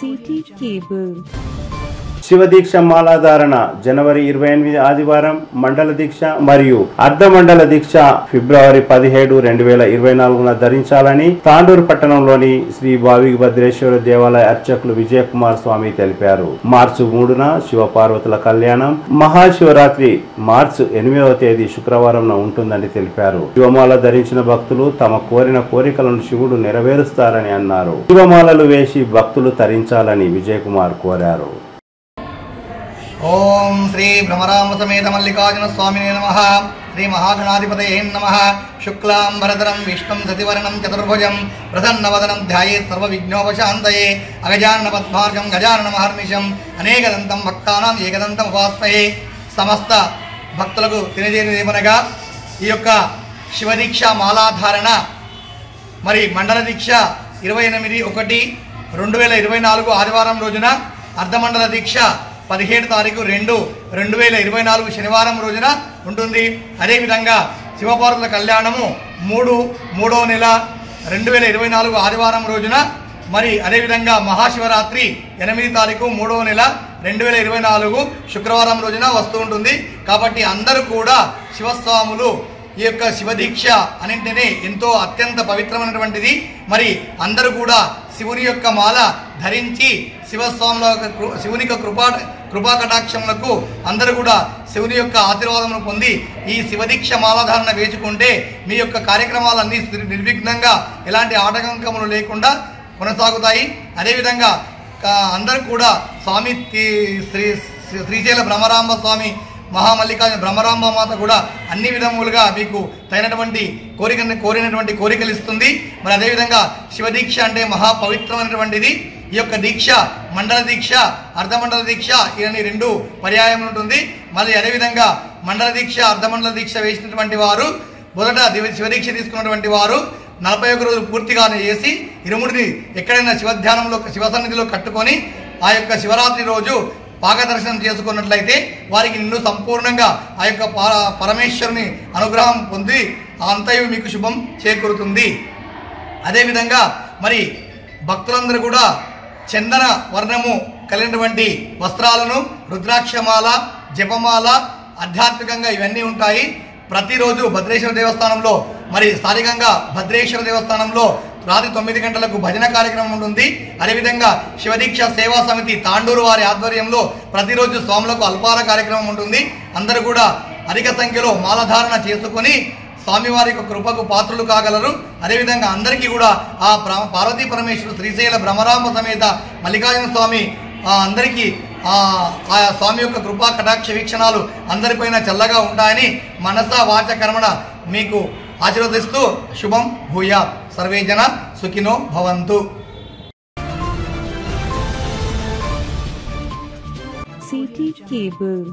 City cable Shiva Deeksha మాలాధారణ జనవరి 28 ఆదివారం, మండల దీక్ష మరియు అర్ధ మండల దీక్ష ఫిబ్రవరి 17, 2024 ధరించాలని తాండూరు పట్టణంలోని శ్రీ భావిభద్రేశ్వర దేవాలయ అర్చకులు విజయకుమార్ స్వామి తెలిపారు. మార్చి 3న శివపార్వతుల కళ్యాణం, మహాశివరాత్రి మార్చి 8వ తేదీ శుక్రవారం ఉంటుందని తెలిపారు. శివమాల ధరించిన భక్తులు తమ కోరిన కోరికలను శివుడు నెరవేరుస్తారని అన్నారు. శివమాలలు వేసి భక్తులు తరించాలని విజయకుమార్ కోరారు. ఓం శ్రీ భ్రమరామ సమేత మల్లికార్జున స్వామినే నమః. శ్రీ మహాగణాధిపతయే నమః. శుక్లాంబరధరం విష్ణుం శశివర్ణం చతుర్భుజం ప్రసన్నవదనం ధ్యాయేత్ సర్వవిఘ్నోపశాంతయే. అగజానన పద్మార్గం గజానన మహర్నిశం అనేకదంతం భక్తానాం ఏకదంతం ఉపాస్మహే. సమస్త భక్తులకు తెలియజేయమనగా ఈ యొక్క శివదీక్ష మాలాధారణ మరి మండల దీక్ష 28/1/2024 ఆదివారం రోజున, అర్ధమండల దీక్ష 17 తారీఖు 2, 2024 శనివారం రోజున ఉంటుంది. అదేవిధంగా శివపార్వతుల కళ్యాణము 3వ నెల 2024 ఆదివారం రోజున, మరి అదేవిధంగా మహాశివరాత్రి 8 తారీఖు 3వ నెల 2024 శుక్రవారం రోజున వస్తూ ఉంటుంది. కాబట్టి అందరూ కూడా శివస్వాములు ఈ యొక్క శివదీక్ష అన్నింటినీ ఎంతో అత్యంత పవిత్రమైనటువంటిది. మరి అందరూ కూడా శివుని యొక్క మాల ధరించి శివస్వాముల శివుని యొక్క కృపా కటాక్షములకు అందరూ కూడా శివుని యొక్క ఆశీర్వాదమును పొంది ఈ శివదీక్ష మాలాధారణ వేసుకుంటే మీ యొక్క కార్యక్రమాలన్నీ నిర్విఘ్నంగా ఎలాంటి ఆటంకములు లేకుండా కొనసాగుతాయి. అదేవిధంగా అందరూ కూడా స్వామి శ్రీశైల బ్రహ్మరాంబ స్వామి మహామల్లికార్జున బ్రహ్మరాంబ మాత కూడా అన్ని విధములుగా మీకు తగినటువంటి కోరినటువంటి కోరికలు ఇస్తుంది. మరి అదేవిధంగా శివదీక్ష అంటే మహాపవిత్రమైనటువంటిది. ఈ యొక్క దీక్ష మండల దీక్ష, అర్ధమండల దీక్ష ఇవన్నీ 2 పర్యాయం ఉంటుంది. మరి అదేవిధంగా మండల దీక్ష, అర్ధమండల దీక్ష వేసినటువంటి వారు మొదట శివదీక్ష తీసుకున్నటువంటి వారు 41 రోజులు పూర్తిగానే చేసి ఇరుముడిని ఎక్కడైనా శివధ్యానంలో శివసన్నిధిలో కట్టుకొని ఆ యొక్క శివరాత్రి రోజు పాకదర్శనం చేసుకున్నట్లయితే వారికి నిన్ను సంపూర్ణంగా ఆ యొక్క పరమేశ్వరుని అనుగ్రహం పొంది అంతయు మీకు శుభం చేకూరుతుంది. అదేవిధంగా మరి భక్తులందరూ కూడా చందన వర్ణము కలిగినటువంటి వస్త్రాలను, రుద్రాక్షమాల, జపమాల, ఆధ్యాత్మికంగా ఇవన్నీ ఉంటాయి. ప్రతిరోజు భద్రేశ్వర దేవస్థానంలో మరి స్థానికంగా భద్రేశ్వర దేవస్థానంలో రాత్రి 9 గంటలకు భజన కార్యక్రమం ఉంటుంది. అదేవిధంగా శివదీక్ష సేవా సమితి తాండూరు వారి ఆధ్వర్యంలో ప్రతిరోజు స్వాములకు అల్పార కార్యక్రమం ఉంటుంది. అందరూ కూడా అధిక సంఖ్యలో మాలధారణ చేసుకొని స్వామివారి యొక్క కృపకు పాత్రలు కాగలరు. అదేవిధంగా అందరికీ కూడా ఆ పార్వతీ పరమేశ్వరు శ్రీశైల బ్రహ్మరాంబ సమేత మల్లికార్జున స్వామి అందరికీ ఆ స్వామి యొక్క కృపా కటాక్ష వీక్షణాలు అందరిపైన చల్లగా ఉంటాయని మనస వాచ కర్మణ మీకు ఆశీర్వదిస్తూ శుభం భూయాత్. సర్వే జన సుఖినో భవంతు. City cable